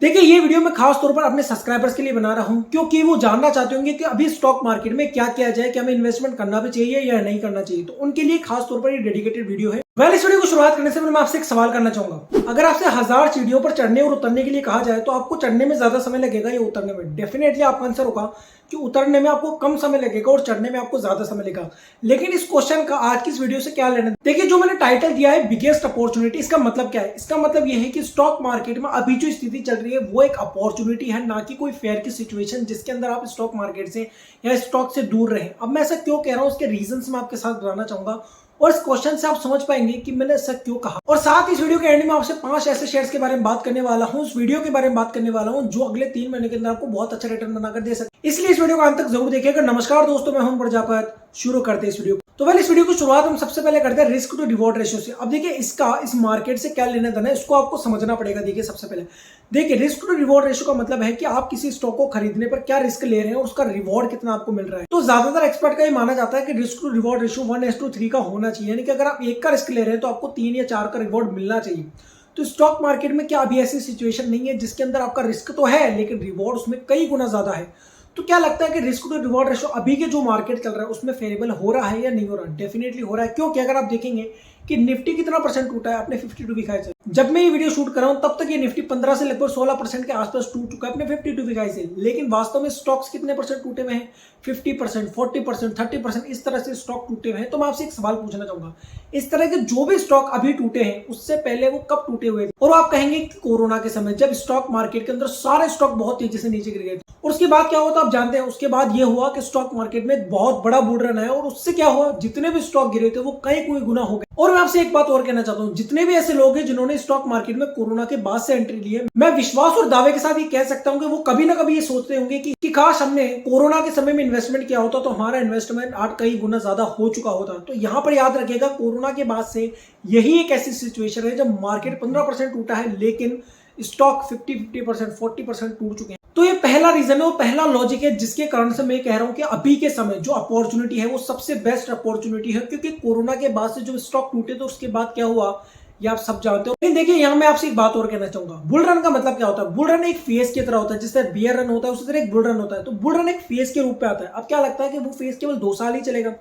देखिए ये वीडियो मैं खास तौर पर अपने सब्सक्राइबर्स के लिए बना रहा हूं क्योंकि वो जानना चाहते होंगे कि अभी स्टॉक मार्केट में क्या किया जाए, क्या हमें इन्वेस्टमेंट करना भी चाहिए या नहीं करना चाहिए। तो उनके लिए खास तौर पर ये डेडिकेटेड वीडियो है। इस वीडियो को शुरुआत करने से पहले मैं आपसे एक सवाल करना चाहूंगा। अगर आपसे 1000 सीढ़ियों पर चढ़ने और उतरने के लिए कहा जाए तो आपको चढ़ने में ज्यादा समय लगेगा या उतरने में? डेफिनेटली आपका आंसर होगा कि उतरने में आपको कम समय लगेगा और चढ़ने में आपको ज्यादा समय लगेगा। लेकिन इस क्वेश्चन का आज की इस वीडियो से क्या लेना? देखिए जो मैंने टाइटल दिया है बिगेस्ट अपॉर्चुनिटी, इसका मतलब क्या है? इसका मतलब यह है कि स्टॉक मार्केट में अभी जो स्थिति चल रही है वो एक अपॉर्चुनिटी है, ना कि कोई फेयर की सिचुएशन जिसके अंदर आप स्टॉक मार्केट से या स्टॉक से दूर रहें। अब मैं ऐसा क्यों कह रहा हूं, उसके रीजंस मैं आपके साथ बताना चाहूंगा और इस क्वेश्चन से आप समझ पाएंगे कि मैंने ऐसा क्यों कहा। और साथ ही इस वीडियो के एंड में आपसे 5 ऐसे शेयर्स के बारे में बात करने वाला हूं, उस वीडियो के बारे में बात करने वाला हूं जो अगले 3 महीने के अंदर आपको बहुत अच्छा रिटर्न बनाकर दे सकते। इसलिए इस वीडियो को अंत तक जरूर देखिएगा। नमस्कार दोस्तों, मैं हूं प्रजापत। शुरू करते हैं इस वीडियो। तो इस वीडियो की शुरुआत हम सबसे पहले करते हैं रिस्क टू रिवॉर्ड रेशियो से। अब देखिए इसका इस मार्केट से क्या लेना देना है, इसको आपको समझना पड़ेगा। देखिए सबसे पहले देखिए रिस्क टू रिवॉर्ड रेशियो का मतलब है कि आप किसी स्टॉक को खरीदने पर क्या रिस्क ले रहे हैं और उसका रिवॉर्ड कितना आपको मिल रहा है। तो ज्यादातर एक्सपर्ट का ये माना जाता है कि रिस्क टू रिवॉर्ड रेशियो 1:3 का होना चाहिए, यानी कि अगर आप 1 का रिस्क ले रहे हैं तो आपको 3 या 4 का रिवॉर्ड मिलना चाहिए। तो स्टॉक मार्केट में क्या अभी ऐसी सिचुएशन नहीं है जिसके अंदर आपका रिस्क तो है लेकिन रिवॉर्ड उसमें कई गुना ज्यादा है? तो क्या लगता है कि रिस्क टू रिवॉर्ड रेशियो अभी के जो मार्केट चल रहा है उसमें फेवरेबल हो रहा है या नहीं हो रहा? डेफिनेटली हो रहा है। क्योंकि अगर आप देखेंगे कि निफ्टी कितना परसेंट टूटा है अपने 52 वीक हाई से। जब मैं ये वीडियो शूट कर रहा हूं तब तक ये निफ्टी 15 से लगभग 16% के आसपास टूट चुका है अपने 52 वीक हाई से। लेकिन वास्तव में स्टॉक्स कितने परसेंट टूटे हुए हैं? 50%, 40%, 30%, इस तरह से स्टॉक टूटे हुए हैं। तो मैं आपसे एक सवाल पूछना चाहूंगा, इस तरह के जो भी स्टॉक अभी टूटे हैं उससे पहले वो कब टूटे हुए थे? और आप कहेंगे कि कोरोना के समय, जब स्टॉक मार्केट के अंदर सारे स्टॉक बहुत तेजी से नीचे गिर गए थे। और उसके बाद क्या हुआ था आप जानते हैं? उसके बाद ये हुआ कि स्टॉक मार्केट में एक बहुत बड़ा बुल रन आया और उससे क्या हुआ, जितने भी स्टॉक गिरे थे वो कई गुना हो गए। और मैं आपसे एक बात और कहना चाहता हूं, जितने भी ऐसे लोग हैं जिन्होंने स्टॉक मार्केट में कोरोना के बाद से एंट्री ली है, मैं विश्वास और दावे के साथ ये कह सकता हूं कि वो कभी ना कभी ये सोचते होंगे कि काश हमने कोरोना के समय में इन्वेस्टमेंट किया होता तो हमारा इन्वेस्टमेंट आज कई गुना ज्यादा हो चुका होता। तो यहाँ पर याद रखिएगा, कोरोना के बाद से यही एक ऐसी सिचुएशन है जब मार्केट 15% टूटा है लेकिन स्टॉक 50%, 40% टूट चुके हैं। तो ये पहला रीजन है और पहला लॉजिक है जिसके कारण से मैं कह रहा हूं कि अभी के समय जो अपॉर्चुनिटी है वो सबसे बेस्ट अपॉर्चुनिटी है। क्योंकि कोरोना के बाद से जो स्टॉक टूटे तो उसके बाद क्या हुआ ये आप सब जानते हो। लेकिन देखिए यहाँ मैं आपसे एक बात और कहना चाहूंगा, बुल रन का मतलब क्या होता है? बुल रन एक फेज की तरह होता है, जिस तरह बियर रन होता है उसी तरह एक बुल रन होता है। तो बुल रन एक फेज के रूप में आता है। अब क्या लगता है कि वो फेज केवल 2 साल ही चलेगा?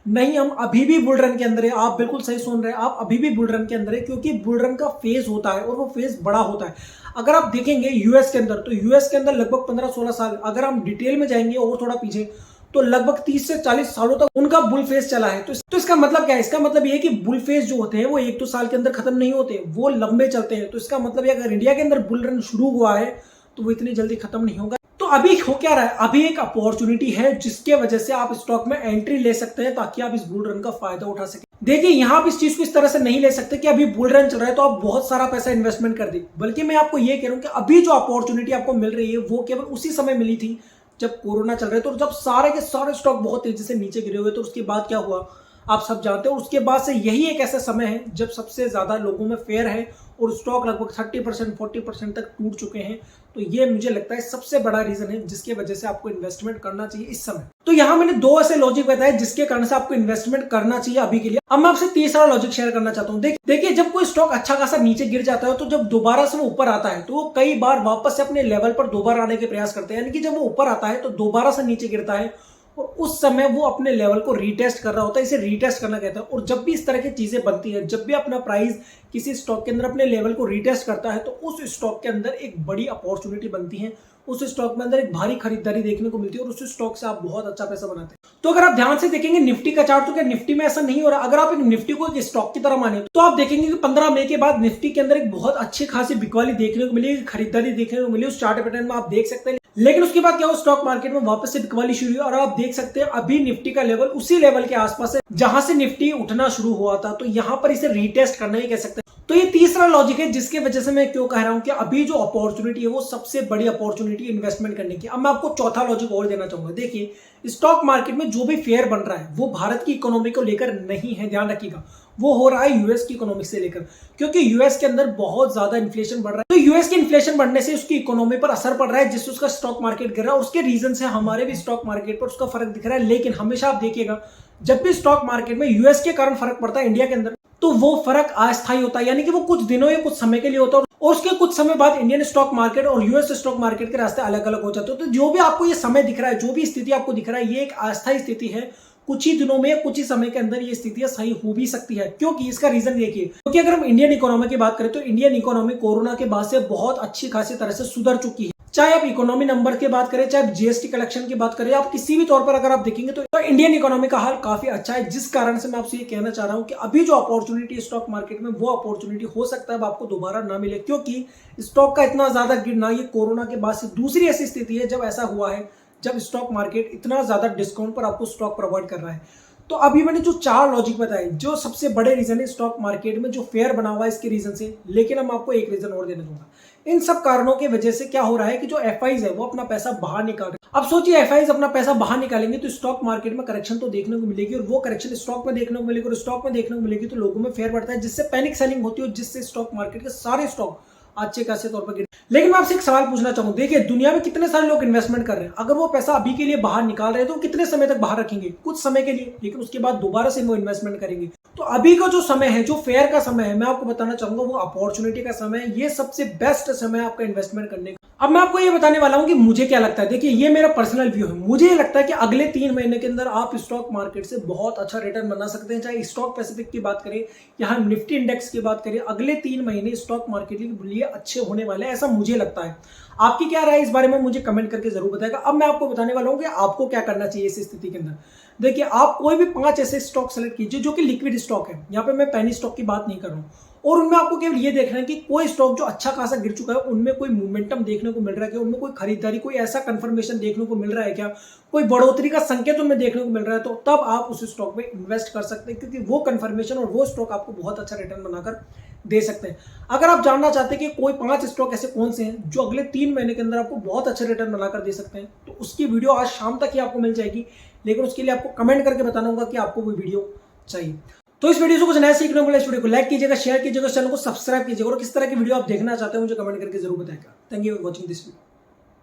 नहीं, हम अभी भी बुल रन के अंदर है। आप बिल्कुल सही सुन रहे हैं, आप अभी भी बुल रन के अंदर है क्योंकि बुल रन का फेज होता है और वो फेज बड़ा होता है। अगर आप देखेंगे यूएस के अंदर, तो यूएस के अंदर लगभग 15-16 साल, अगर हम डिटेल में जाएंगे और थोड़ा पीछे तो लगभग 30 से 40 सालों तक उनका बुल फेज चला है। तो इसका मतलब क्या है? इसका मतलब ये है कि बुल फेज जो होते हैं वो 1-2 साल के अंदर खत्म नहीं होते, वो लंबे चलते हैं। तो इसका मतलब अगर इंडिया के अंदर बुल रन शुरू हुआ है तो वो इतनी जल्दी खत्म नहीं होगा। तो अभी हो क्या रहा है? अभी एक अपॉर्चुनिटी है जिसके वजह से आप स्टॉक में एंट्री ले सकते हैं ताकि आप इस बुल रन का फायदा उठा सकें। देखिए यहाँ आप इस चीज को इस तरह से नहीं ले सकते कि अभी बुल रन चल रहा है तो आप बहुत सारा पैसा इन्वेस्टमेंट कर दी, बल्कि मैं आपको ये कह रहा हूं कि अभी जो अपॉर्चुनिटी आपको मिल रही है वो केवल उसी समय मिली थी जब कोरोना चल रहा है। तो जब सारे के सारे स्टॉक बहुत तेजी से नीचे गिरे हुए तो उसके बाद क्या हुआ आप सब जानते हो। उसके बाद से यही एक ऐसा समय है जब सबसे ज्यादा लोगों में फेयर है और स्टॉक लगभग 30%, 40% तक टूट चुके हैं। तो ये मुझे लगता है सबसे बड़ा रीजन है जिसके वजह से आपको इन्वेस्टमेंट करना चाहिए इस समय। तो यहाँ मैंने 2 ऐसे लॉजिक बताए जिसके कारण से आपको इन्वेस्टमेंट करना चाहिए अभी के लिए। अब मैं आपसे तीसरा लॉजिक शेयर करना चाहता हूँ। देखिए जब कोई स्टॉक अच्छा खासा नीचे गिर जाता है तो जब दोबारा से वो ऊपर आता है तो वो कई बार वापस से अपने लेवल पर दोबारा आने के प्रयास करते हैं। यानी कि जब वो ऊपर आता है तो दोबारा से नीचे गिरता है और उस समय वो अपने लेवल को रीटेस्ट कर रहा होता है। इसे रीटेस्ट करना कहते हैं। और जब भी इस तरह की चीजें बनती हैं, जब भी अपना प्राइस किसी स्टॉक के अंदर अपने लेवल को रीटेस्ट करता है तो उस स्टॉक के अंदर एक बड़ी अपॉर्चुनिटी बनती है, उस स्टॉक में अंदर एक भारी खरीदारी देखने को मिलती है और उस स्टॉक से आप बहुत अच्छा पैसा बनाते हैं। तो अगर आप ध्यान से देखेंगे निफ्टी का चार्ट, तो क्या निफ्टी में ऐसा नहीं हो रहा? अगर आप एक निफ्टी को एक स्टॉक की तरह माने तो आप देखेंगे कि 15 मई के बाद निफ्टी के अंदर एक बहुत अच्छी खासी बिकवाली देखने को मिली, खरीदारी देखने को मिली। उस चार्ट पैटर्न में आप देख सकते हैं। लेकिन उसके बाद क्या हुआ, स्टॉक मार्केट में वापस से बिकवाली शुरू हुई और आप देख सकते हैं अभी निफ्टी का लेवल उसी लेवल के आसपास है जहां से निफ्टी उठना शुरू हुआ था। तो यहां पर इसे रीटेस्ट करना ही कह सकते हैं। तो ये तीसरा लॉजिक है जिसकी वजह से मैं क्यों कह रहा हूं कि अभी जो अपॉर्चुनिटी है वो सबसे बड़ी अपॉर्चुनिटी इन्वेस्टमेंट करने की। अब मैं आपको चौथा लॉजिक और देना चाहूंगा। देखिए स्टॉक मार्केट में जो भी फेयर बन रहा है वो भारत की इकोनॉमी को लेकर नहीं है, ध्यान रखिएगा। वो हो रहा है यूएस की इकोनॉमी से लेकर, क्योंकि यूएस के अंदर बहुत ज्यादा इन्फ्लेशन बढ़ रहा है। तो यूएस की इन्फ्लेशन बढ़ने से उसकी इकोनॉमी पर असर पड़ रहा है, जिससे उसका स्टॉक मार्केट गिर रहा है। उसके रीजन से हमारे भी स्टॉक मार्केट पर उसका फर्क दिख रहा है। लेकिन हमेशा आप देखिएगा जब भी स्टॉक मार्केट में यूएस के कारण फर्क पड़ता है इंडिया के अंदर, तो वो फर्क अस्थायी होता है, यानी कि वो कुछ दिनों या कुछ समय के लिए होता है और उसके कुछ समय बाद इंडियन स्टॉक मार्केट और यूएस स्टॉक मार्केट के रास्ते अलग अलग हो जाते हैं। तो जो भी आपको ये समय दिख रहा है, जो भी स्थिति आपको दिख रहा है, ये एक अस्थायी स्थिति है। कुछ ही दिनों में, कुछ ही समय के अंदर ये स्थितियां सही हो भी सकती है। क्योंकि इसका रीजन देखिए, क्योंकि अगर हम इंडियन इकोनॉमी की बात करें तो इंडियन इकोनॉमी कोरोना के बाद से बहुत अच्छी खासी तरह से सुधर चुकी है। चाहे आप इकोनॉमी नंबर की बात करें, चाहे जीएसटी कलेक्शन की बात करें, आप किसी भी तौर पर अगर आप देखेंगे तो इंडियन इकोनॉमी का हाल काफी अच्छा है। जिस कारण से मैं आपसे ये कहना चाह रहा हूं कि अभी जो अपॉर्चुनिटी स्टॉक मार्केट में, वो अपॉर्चुनिटी हो सकता है आपको दोबारा ना मिले। क्योंकि स्टॉक का इतना ज्यादा गिरना ये कोरोना के बाद से दूसरी ऐसी स्थिति है जब ऐसा हुआ है, जब स्टॉक मार्केट इतना ज्यादा डिस्काउंट पर आपको स्टॉक प्रोवाइड कर रहा है। तो अभी मैंने जो 4 लॉजिक बताए, जो सबसे बड़े रीजन है स्टॉक मार्केट में जो फेयर बना हुआ है इसके रीजन से, लेकिन हम आपको एक रीजन और देने दूंगा। इन सब कारणों की वजह से क्या हो रहा है कि जो एफआईज है वो अपना पैसा बाहर निकाल रहे हैं। अब सोचिए, एफआईज अपना पैसा बाहर निकालेंगे तो स्टॉक मार्केट में करेक्शन तो देखने को मिलेगी, और वो करेक्शन स्टॉक में देखने को मिलेगी, और स्टॉक में देखने को मिलेगी तो लोगों में फेयर बढ़ता है, जिससे पैनिक सेलिंग होती है, जिससे स्टॉक मार्केट के सारे स्टॉक अच्छे खासे तौर पर गिरे। लेकिन मैं आपसे एक सवाल पूछना चाहूंगा, देखिए दुनिया में कितने सारे लोग इन्वेस्टमेंट कर रहे हैं। अगर वो पैसा अभी के लिए बाहर निकाल रहे हैं तो कितने समय तक बाहर रखेंगे? कुछ समय के लिए, लेकिन उसके बाद दोबारा से वो इन्वेस्टमेंट करेंगे। तो अभी का जो समय है, जो फेयर का समय है, मैं आपको बताना चाहूंगा वो अपॉर्चुनिटी का समय है। ये सबसे बेस्ट समय है आपका इन्वेस्टमेंट करने का। अब मैं आपको ये बताने वाला हूं कि मुझे क्या लगता है। देखिए, ये मेरा पर्सनल व्यू है। मुझे ये लगता है कि अगले 3 महीने के अंदर आप स्टॉक मार्केट से बहुत अच्छा रिटर्न बना सकते हैं। चाहे स्टॉक पैसिफिक की बात करें या हम निफ्टी इंडेक्स की बात करें, अगले 3 महीने स्टॉक मार्केट के लिए अच्छे होने वाले हैं, ऐसा मुझे लगता है। आपकी क्या राय इस बारे में मुझे कमेंट करके जरूर बताएगा। अब मैं आपको बताने वाला हूं कि आपको क्या करना चाहिए इस स्थिति के अंदर। देखिए, आप कोई भी 5 ऐसे स्टॉक सेलेक्ट कीजिए जो कि लिक्विड स्टॉक है। यहाँ पे मैं पेनी स्टॉक की बात नहीं कर रहा हूँ, और उनमें आपको केवल ये देखना है कि कोई स्टॉक जो अच्छा खासा गिर चुका है उनमें कोई मोमेंटम देखने को मिल रहा है क्या, उनमें कोई खरीदारी, कोई ऐसा कंफर्मेशन देखने को मिल रहा है क्या, कोई बढ़ोतरी का संकेत उनमें देखने को मिल रहा है, तो तब आप उस स्टॉक में इन्वेस्ट कर सकते हैं। क्योंकि वो कंफर्मेशन और वो स्टॉक आपको बहुत अच्छा रिटर्न बनाकर दे सकते हैं। अगर आप जानना चाहते हैं कि कोई 5 स्टॉक ऐसे कौन से हैं जो अगले 3 महीने के अंदर आपको बहुत अच्छे रिटर्न बनाकर दे सकते हैं, तो उसकी वीडियो आज शाम तक ही आपको मिल जाएगी। लेकिन उसके लिए आपको कमेंट करके बताना होगा कि आपको वो वीडियो चाहिए। तो इस वीडियो से कुछ नया सीखने को मिला, इस वीडियो को लाइक कीजिएगा, शेयर कीजिएगा, चैनल को सब्सक्राइब कीजिएगा, और किस तरह की वीडियो आप देखना चाहते हैं मुझे कमेंट करके जरूर बताएगा। Thank you for watching this video.